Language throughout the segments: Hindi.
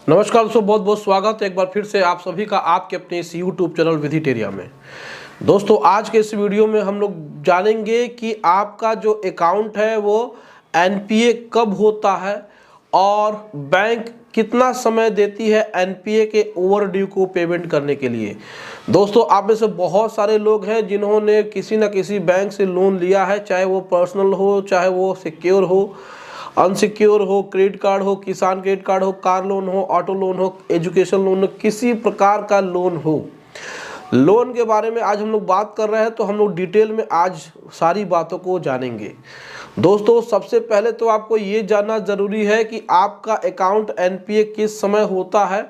नमस्कार दोस्तों, बहुत बहुत स्वागत है एक बार फिर से आप सभी का आपके अपने इस यूट्यूब चैनल विधिटेरिया में। दोस्तों, आज के इस वीडियो में हम लोग जानेंगे कि आपका जो अकाउंट है वो एनपीए कब होता है और बैंक कितना समय देती है एनपीए के ओवरड्यू को पेमेंट करने के लिए। दोस्तों, आप में से बहुत सारे लोग हैं जिन्होंने किसी न किसी बैंक से लोन लिया है, चाहे वो पर्सनल हो, चाहे वो सिक्योर हो, अनसिक्योर हो, क्रेडिट कार्ड हो, किसान क्रेडिट कार्ड हो, कार लोन हो, ऑटो लोन हो, एजुकेशन लोन हो, किसी प्रकार का लोन हो। लोन के बारे में आज हम लोग बात कर रहे हैं, तो हम लोग डिटेल में आज सारी बातों को जानेंगे। दोस्तों, सबसे पहले तो आपको ये जानना ज़रूरी है कि आपका अकाउंट एनपीए किस समय होता है।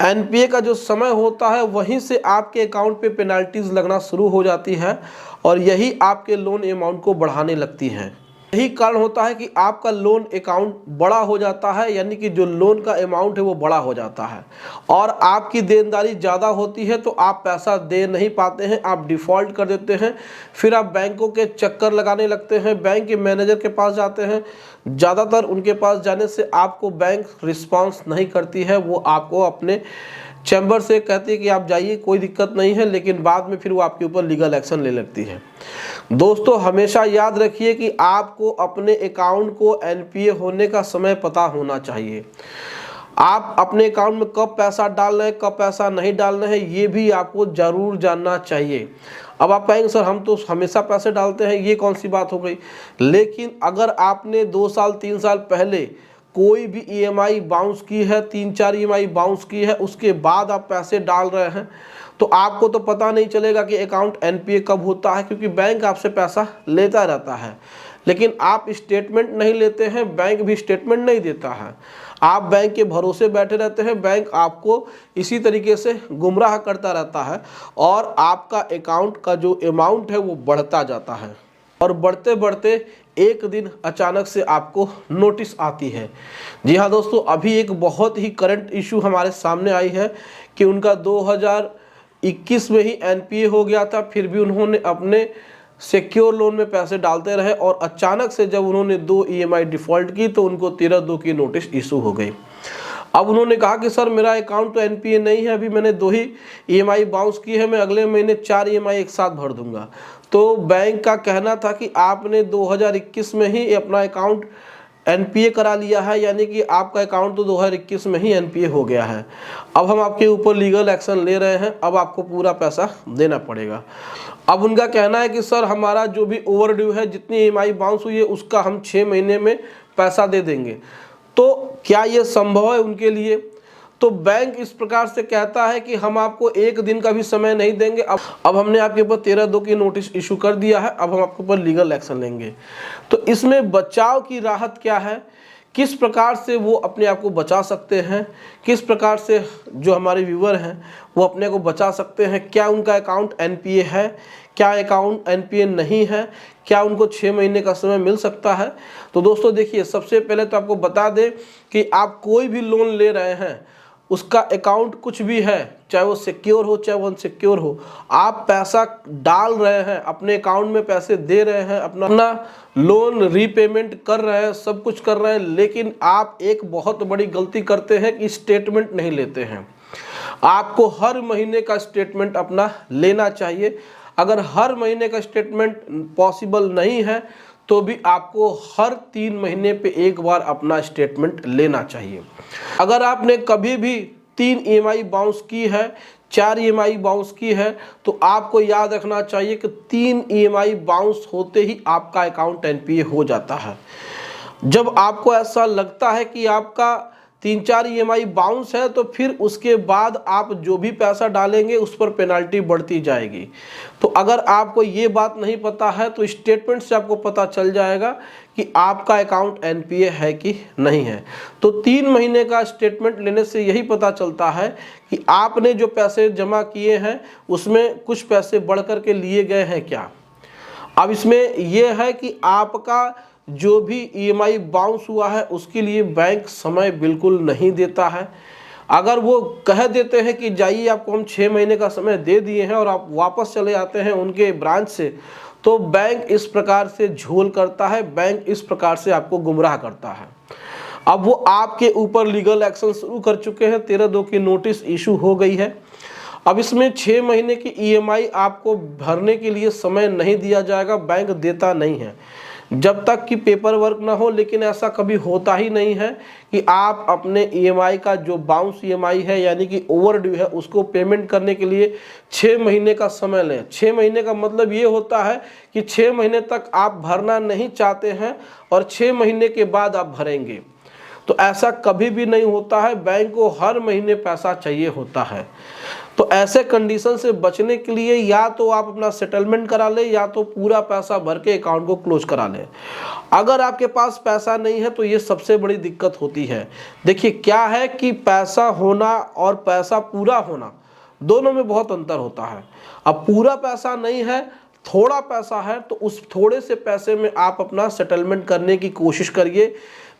एनपीए का जो समय होता है वहीं से आपके अकाउंट पे पेनल्टीज लगना शुरू हो जाती है और यही आपके लोन अमाउंट को बढ़ाने लगती हैं। यही कारण होता है कि आपका लोन अकाउंट बड़ा हो जाता है, यानी कि जो लोन का अमाउंट है वो बड़ा हो जाता है और आपकी देनदारी ज़्यादा होती है, तो आप पैसा दे नहीं पाते हैं, आप डिफ़ॉल्ट कर देते हैं। फिर आप बैंकों के चक्कर लगाने लगते हैं, बैंक के मैनेजर के पास जाते हैं। ज़्यादातर उनके पास जाने से आपको बैंक रिस्पॉन्स नहीं करती है, वो आपको अपने चैम्बर से कहती है कि आप जाइए, कोई दिक्कत नहीं है, लेकिन बाद में फिर वो आपके ऊपर लीगल एक्शन ले लगती है। दोस्तों, हमेशा याद रखिए कि आपको अपने अकाउंट को एनपीए होने का समय पता होना चाहिए। आप अपने अकाउंट में कब पैसा डाल रहे हैं, कब पैसा नहीं डाल रहे हैं, ये भी आपको ज़रूर जानना चाहिए। अब आप कहेंगे सर हम तो हमेशा पैसे डालते हैं, ये कौन सी बात हो गई। लेकिन अगर आपने 2 साल 3 साल पहले कोई भी ईएमआई बाउंस की है, 3-4 ईएमआई बाउंस की है, उसके बाद आप पैसे डाल रहे हैं, तो आपको तो पता नहीं चलेगा कि अकाउंट एनपीए कब होता है, क्योंकि बैंक आपसे पैसा लेता रहता है। लेकिन आप स्टेटमेंट नहीं लेते हैं, बैंक भी स्टेटमेंट नहीं देता है। आप बैंक के भरोसे बैठे रहते हैं, बैंक आपको इसी तरीके से गुमराह करता रहता है और आपका अकाउंट का जो अमाउंट है वो बढ़ता जाता है और बढ़ते बढ़ते एक दिन अचानक से आपको नोटिस आती है। जी हाँ दोस्तों, अभी एक बहुत ही करंट इशू हमारे सामने आई है कि उनका 2021 में ही एनपीए हो गया था, फिर भी उन्होंने अपने सिक्योर लोन में पैसे डालते रहे और अचानक से जब उन्होंने 2 ईएमआई डिफ़ॉल्ट की तो उनको 13/2 की नोटिस इशू हो गई। अब उन्होंने कहा कि सर मेरा अकाउंट तो एनपीए नहीं है, अभी मैंने 2 ही ईएमआई बाउंस की है, मैं अगले महीने 4 ईएमआई एक साथ भर दूंगा। तो बैंक का कहना था कि आपने 2021 में ही अपना अकाउंट एनपीए करा लिया है, यानी कि आपका अकाउंट तो 2021 में ही एनपीए हो गया है। अब हम आपके ऊपर लीगल एक्शन ले रहे हैं, अब आपको पूरा पैसा देना पड़ेगा। अब उनका कहना है कि सर हमारा जो भी ओवरड्यू है, जितनी ईएमआई बाउंस हुई है, उसका हम 6 महीने में पैसा दे देंगे। तो क्या ये संभव है उनके लिए? तो बैंक इस प्रकार से कहता है कि हम आपको एक दिन का भी समय नहीं देंगे। अब हमने आपके ऊपर 13/2 की नोटिस इशू कर दिया है, अब हम आपके ऊपर लीगल एक्शन लेंगे। तो इसमें बचाव की राहत क्या है, किस प्रकार से वो अपने आप को बचा सकते हैं, किस प्रकार से जो हमारे व्यूअर हैं वो अपने को बचा सकते हैं, क्या उनका अकाउंट एनपीए है, क्या अकाउंट एनपीए नहीं है, क्या उनको 6 महीने का समय मिल सकता है। तो दोस्तों देखिए, सबसे पहले तो आपको बता दें कि आप कोई भी लोन ले रहे हैं, उसका अकाउंट कुछ भी है, चाहे वो सिक्योर हो चाहे वो अनसिक्योर हो, आप पैसा डाल रहे हैं, अपने अकाउंट में पैसे दे रहे हैं, अपना लोन रीपेमेंट कर रहे हैं, सब कुछ कर रहे हैं, लेकिन आप एक बहुत बड़ी गलती करते हैं कि स्टेटमेंट नहीं लेते हैं। आपको हर महीने का स्टेटमेंट अपना लेना चाहिए। अगर हर महीने का स्टेटमेंट पॉसिबल नहीं है तो भी आपको हर 3 महीने पे एक बार अपना स्टेटमेंट लेना चाहिए। अगर आपने कभी भी 3 ईएमआई बाउंस की है, 4 ईएमआई बाउंस की है, तो आपको याद रखना चाहिए कि 3 ईएमआई बाउंस होते ही आपका अकाउंट एनपीए हो जाता है। जब आपको ऐसा लगता है कि आपका 3-4 ईएमआई बाउंस है, तो फिर उसके बाद आप जो भी पैसा डालेंगे उस पर पेनल्टी बढ़ती जाएगी। तो अगर आपको ये बात नहीं पता है तो स्टेटमेंट से आपको पता चल जाएगा कि आपका अकाउंट एनपीए है कि नहीं है। तो 3 महीने का स्टेटमेंट लेने से यही पता चलता है कि आपने जो पैसे जमा किए हैं उसमें कुछ पैसे बढ़ कर के लिए गए हैं क्या। अब इसमें यह है कि आपका जो भी ईएमआई बाउंस हुआ है उसके लिए बैंक समय बिल्कुल नहीं देता है। अगर वो कह देते हैं कि जाइए आपको हम 6 महीने का समय दे दिए हैं और आप वापस चले आते हैं उनके ब्रांच से, तो बैंक इस प्रकार से झोल करता है, बैंक इस प्रकार से आपको गुमराह करता है। अब वो आपके ऊपर लीगल एक्शन शुरू कर चुके हैं। 13/2 की नोटिस इशू हो गई है। अब इसमें 6 महीने की ईएमआई आपको भरने के लिए समय नहीं दिया जाएगा, बैंक देता नहीं है जब तक कि पेपर वर्क ना हो। लेकिन ऐसा कभी होता ही नहीं है कि आप अपने ईएमआई का जो बाउंस ईएमआई है यानी कि ओवर ड्यू है उसको पेमेंट करने के लिए 6 महीने का समय लें। 6 महीने का मतलब ये होता है कि 6 महीने तक आप भरना नहीं चाहते हैं और 6 महीने के बाद आप भरेंगे, तो ऐसा कभी भी नहीं होता है। बैंक को हर महीने पैसा चाहिए होता है। तो ऐसे कंडीशन से बचने के लिए या तो आप अपना सेटलमेंट करा लें या तो पूरा पैसा भर के अकाउंट को क्लोज करा लें। अगर आपके पास पैसा नहीं है तो ये सबसे बड़ी दिक्कत होती है। देखिए क्या है कि पैसा होना और पैसा पूरा होना दोनों में बहुत अंतर होता है। अब पूरा पैसा नहीं है, थोड़ा पैसा है, तो उस थोड़े से पैसे में आप अपना सेटलमेंट करने की कोशिश करिए।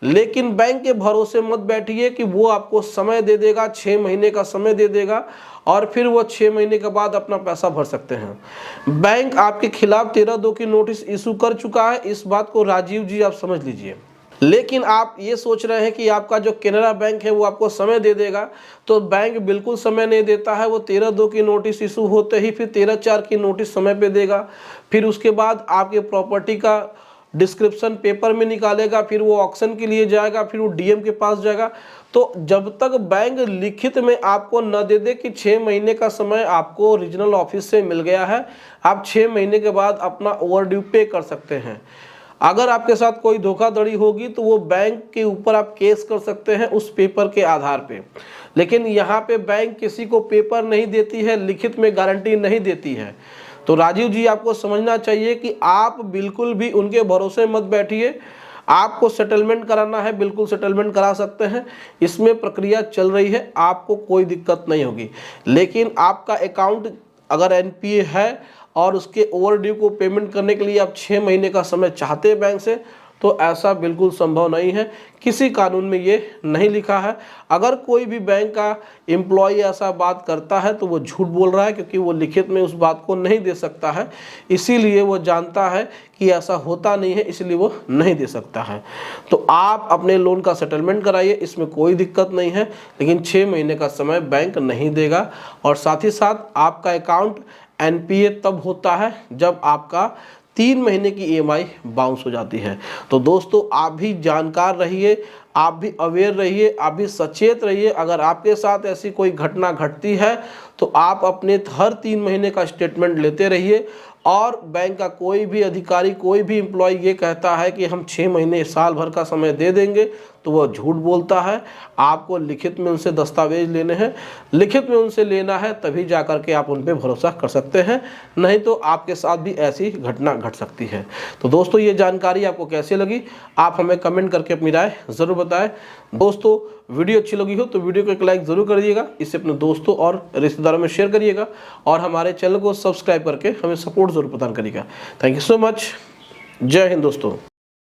लेकिन बैंक के भरोसे मत बैठिए कि वो आपको समय दे देगा, 6 महीने का समय दे देगा और फिर वो 6 महीने के बाद अपना पैसा भर सकते हैं। बैंक आपके खिलाफ 13/2 की नोटिस इशू कर चुका है, इस बात को राजीव जी आप समझ लीजिए। लेकिन आप ये सोच रहे हैं कि आपका जो केनरा बैंक है वो आपको समय दे देगा, तो बैंक बिल्कुल समय नहीं देता है। वो 13/2 की नोटिस इशू होते ही फिर 13/4 की नोटिस समय पे देगा, फिर उसके बाद आपके प्रॉपर्टी का डिस्क्रिप्शन पेपर में निकालेगा, फिर वो ऑक्शन के लिए जाएगा, फिर वो डीएम के पास जाएगा। तो जब तक बैंक लिखित में आपको न दे दे कि 6 महीने का समय आपको रीजनल ऑफिस से मिल गया है, आप 6 महीने के बाद अपना ओवरड्यू पे कर सकते हैं। अगर आपके साथ कोई धोखाधड़ी होगी तो वो बैंक के ऊपर आप केस कर सकते हैं उस पेपर के आधार पे। लेकिन यहाँ पे बैंक किसी को पेपर नहीं देती है, लिखित में गारंटी नहीं देती है। तो राजीव जी आपको समझना चाहिए कि आप बिल्कुल भी उनके भरोसे मत बैठिए। आपको सेटलमेंट कराना है, बिल्कुल सेटलमेंट करा सकते हैं, इसमें प्रक्रिया चल रही है, आपको कोई दिक्कत नहीं होगी। लेकिन आपका अकाउंट अगर एनपीए है और उसके ओवरड्यू को पेमेंट करने के लिए आप 6 महीने का समय चाहते हैं बैंक से, तो ऐसा बिल्कुल संभव नहीं है, किसी कानून में ये नहीं लिखा है। अगर कोई भी बैंक का एम्प्लॉय ऐसा बात करता है तो वो झूठ बोल रहा है, क्योंकि वो लिखित में उस बात को नहीं दे सकता है, इसीलिए वो जानता है कि ऐसा होता नहीं है, इसलिए वो नहीं दे सकता है। तो आप अपने लोन का सेटलमेंट कराइए, इसमें कोई दिक्कत नहीं है, लेकिन 6 महीने का समय बैंक नहीं देगा। और साथ ही साथ आपका अकाउंट एनपीए तब होता है जब आपका 3 महीने की ईएमआई बाउंस हो जाती है। तो दोस्तों आप भी जानकार रहिए, आप भी अवेयर रहिए, आप भी सचेत रहिए। अगर आपके साथ ऐसी कोई घटना घटती है तो आप अपने हर 3 महीने का स्टेटमेंट लेते रहिए। और बैंक का कोई भी अधिकारी, कोई भी एम्प्लॉय ये कहता है कि हम 6 महीने साल भर का समय दे देंगे, तो वह झूठ बोलता है। आपको लिखित में उनसे दस्तावेज लेने हैं, लिखित में उनसे लेना है, तभी जा कर के आप उन पर भरोसा कर सकते हैं, नहीं तो आपके साथ भी ऐसी घटना घट सकती है। तो दोस्तों ये जानकारी आपको कैसी लगी आप हमें कमेंट करके अपनी राय ज़रूर बताएं। दोस्तों वीडियो अच्छी लगी हो तो वीडियो को एक लाइक ज़रूर कर दीजिएगा, इसे अपने दोस्तों और रिश्तेदारों में शेयर करिएगा और हमारे चैनल को सब्सक्राइब करके हमें सपोर्ट ज़रूर प्रदान करिएगा। Thank you so much. जय हिंद दोस्तों।